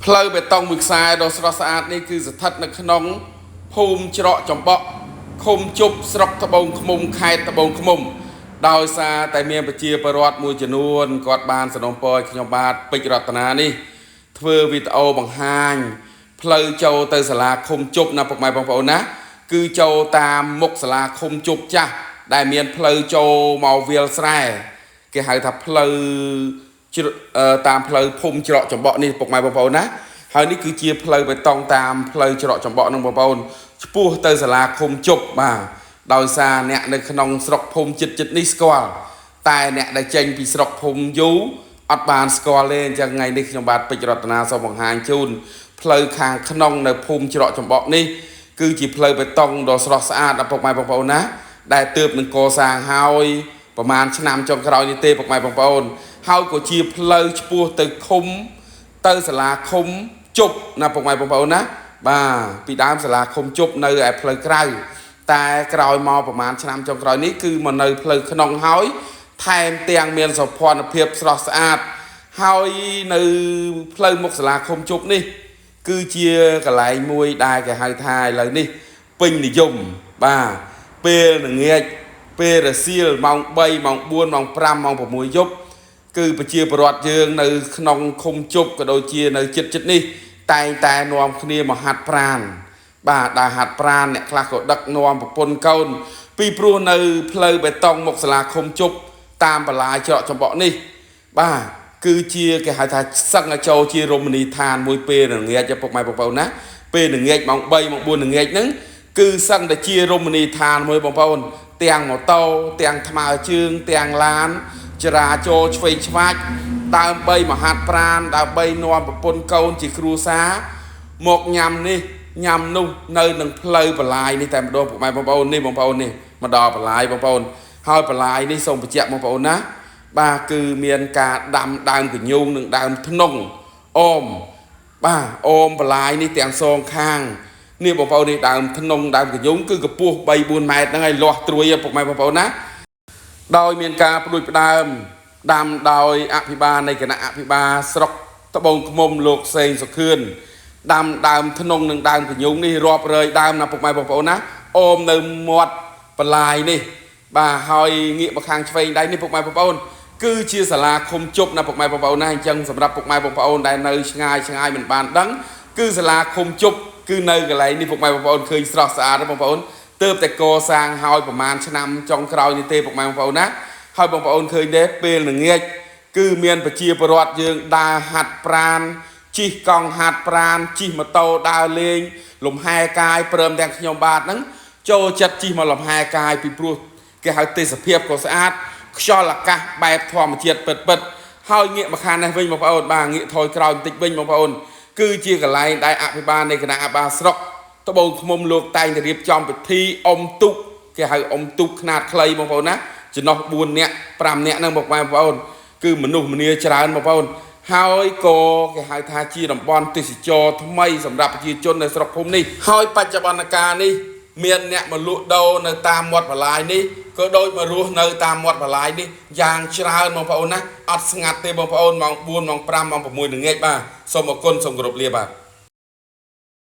ផ្លូវបេតុងមួយខ្សែដ៏ស្រស់ស្អាតនេះគឺស្ថិតនៅក្នុងភូមិច្រកចំបក់ឃុំជប់ស្រុកត្បូងឃ្មុំខេត្តត្បូងឃ្មុំដោយសារតែមានប្រជាពលរដ្ឋមួយចំនួនគាត់បានសនំពរខ្ញុំបាទពេជ្ររតនានេះធ្វើវីដេអូបង្ហាញផ្លូវចូលទៅសាលាឃុំជប់ណាពុកម៉ែបងប្អូនណាគឺចូលតាមមុខសាលាឃុំជប់ចាស់ដែលមានផ្លូវចូលមកវាលស្រែគេហៅថាផ្លូវតាមផ្លូវភូមិច្រកចំបក់នេះពុកម៉ែបងប្អូនណាហើយនេះគឺជាផ្លូវបេតុងតាមផ្លូវច្រកចំបក់នឹងបងប្អូនឆ្ពោះទៅសាលាឃុំជប់បាទដោយសារអ្នកនៅក្នុងស្រុកភូមិចិត្តនេះស្គាល់តែអ្នកដែលចេញពីស្រុកភូមិយូរអត់បានស្គាល់ទេអញ្ចឹងថ្ងៃនេះខ្ញុំបាទពេជ្ររតនាសូមបង្ហាញជូនផ្លូវខាងក្នុងនៅភូមិច្រកចំបក់នេះគឺជាផ្លូវបេតុងដ៏ស្រស់ស្អាតដល់ពុកម៉ែបងប្អូនណាដែលទើបនឹងកសាងហើយប្រហែលឆ្នាំចុងក្រោយនេះទេពុកម៉ែបងប្អូនហើយក៏ជាផ្លូវឆ្ពោះទៅឃុំទៅសាលាឃុំជប់ណាពុកម៉ែបងប្អូនណាបាទពីដើមសាលាឃុំជប់នៅឯផ្លូវក្រៅតែក្រោយមកប្រហែលឆ្នាំចុងក្រោយនេះគឺមកនៅផ្លូវក្នុងហើយថែមទាំងមានសោភ័ណភាពស្រស់ស្អាតហើយនៅផ្លូវមុខសាលាឃុំជប់នេះគឺជាកន្លែងមួយដែលគេហៅថាឥឡូវនេះពេញនិយមបាទពេលល្ងាចពេលរសៀលម៉ោង3ម៉ោង4ម៉ោង5ម៉ោង6យប់គឺប្រជាពលរដ្ឋយើងនៅក្នុងឃុំជប់ក៏ដូចជានៅចិត្តនេះតែងតែនាំគ្នាមកហាត់ប្រាណបាទដើរហាត់ប្រាណអ្នកខ្លះក៏ដឹកនាំប្រពន្ធកូនពីព្រោះនៅផ្លូវបេតុងមុខសាលាឃុំជប់តាមបន្លាយច្រកចំបក់នេះបាទគឺជាគេហៅថាសឹងឲ្យចូលជារមណីយដ្ឋានមួយពេលល្ងាចពុកម៉ែបងប្អូនណាពេលល្ងាចម៉ោង3ម៉ោង4ល្ងាចហ្នឹងគឺសឹងតែជារមណីយដ្ឋានមួយបងប្អូនទាំងម៉ូតូទាំងថ្មើរជើងទាំងឡានចរាចរណ៍ឆ្វេងឆ្វាច់ដើម្បីមហាត់ប្រាណដើម្បីនាំប្រពន្ធកូនជាគ្រួសារមកញ៉ាំនេះញ៉ាំនោះនៅនឹងផ្លូវបន្លាយនេះតែម្ដងពុកម៉ែបងប្អូននេះបងប្អូននេះមកដល់បន្លាយបងប្អូនហើយបន្លាយនេះសូមបញ្ជាក់បងប្អូនណាបាទគឺមានការដាំដើមកញ្ញូងនិងដើមធ្នង់អូមបាទអូមបន្លាយនេះទាំងសងខាងនេះបងប្អូននេះដើមធ្នង់ដើមកញ្ញូងគឺកម្ពស់3-4 ម៉ែត្រហ្នឹងហើយលាស់ត្រួយពុកម៉ែបងប្អូនណាដោយមានការផ្ដួចផ្ដើមដាំដោយអភិបាលនៃគណៈអភិបាលស្រុកត្បូងឃ្មុំលោកសេងសុខឿនដាំដើមធ្នង់និងដើមកញ្ញូងនេះរាប់រយដើមណាពុកម៉ែបងប្អូនណាអូមនៅមាត់បន្លាយនេះបាទហើយងាកមកខាងឆ្វេងដៃនេះពុកម៉ែបងប្អូនគឺជាសាលាឃុំជប់ណាពុកម៉ែបងប្អូនណាអញ្ចឹងសម្រាប់ពុកម៉ែបងប្អូនដែលនៅឆ្ងាយមិនបានដឹងគឺសាលាឃុំជប់គឺនៅកន្លែងនេះពុកម៉ែបងប្អូនឃើញស្រស់ស្អាតទេបងប្អូនទើបតែកសាងហើយប្រហែលឆ្នាំចុងក្រោយនេះទេពុកម៉ែបងប្អូនណាហើយបងប្អូនឃើញទេពេលល្ងាចគឺមានប្រជាពលរដ្ឋយើងដើរហាត់ប្រាណជិះកង់ហាត់ប្រាណជិះម៉ូតូដើរលេងលំហែកាយព្រមទាំងខ្ញុំបាទហ្នឹងចូលចិត្តជិះមកលំហែកាយពីព្រោះគេហៅទេសភាពក៏ស្អាតខ្យល់អាកាសបែបធម្មជាតិពិតហើយងាកមកខាងនេះវិញបងប្អូនបាទងាកថយក្រោយបន្តិចវិញបងប្អូនគឺជាកន្លែងដែលអភិបាលនៃគណៈអភិបាលស្រុកត្បូងឃ្មុំលោកតែងតែរៀបចំពិធីអុំទូកគេហៅអុំទូកខ្នាតខ្លីបងប្អូនណាចំណុះ4នាក់5នាក់ហ្នឹងបងប្អូនគឺមនុស្សម្នាច្រើនបងប្អូនហើយក៏គេហៅថាជាតំបន់ទេសចរថ្មីសម្រាប់ប្រជាជននៅស្រុកភូមិនេះហើយបច្ចុប្បន្នកាលនេះមានអ្នកមកលក់ដូរនៅតាមមាត់បន្លាយនេះក៏ដូចមករស់នៅតាមមាត់បន្លាយនេះយ៉ាងច្រើនបងប្អូនណាអត់ស្ងាត់ទេបងប្អូនម៉ោង4ម៉ោង5ម៉ោង6ល្ងាចបាទសូមអរគុណសូមគោរពលាបាទ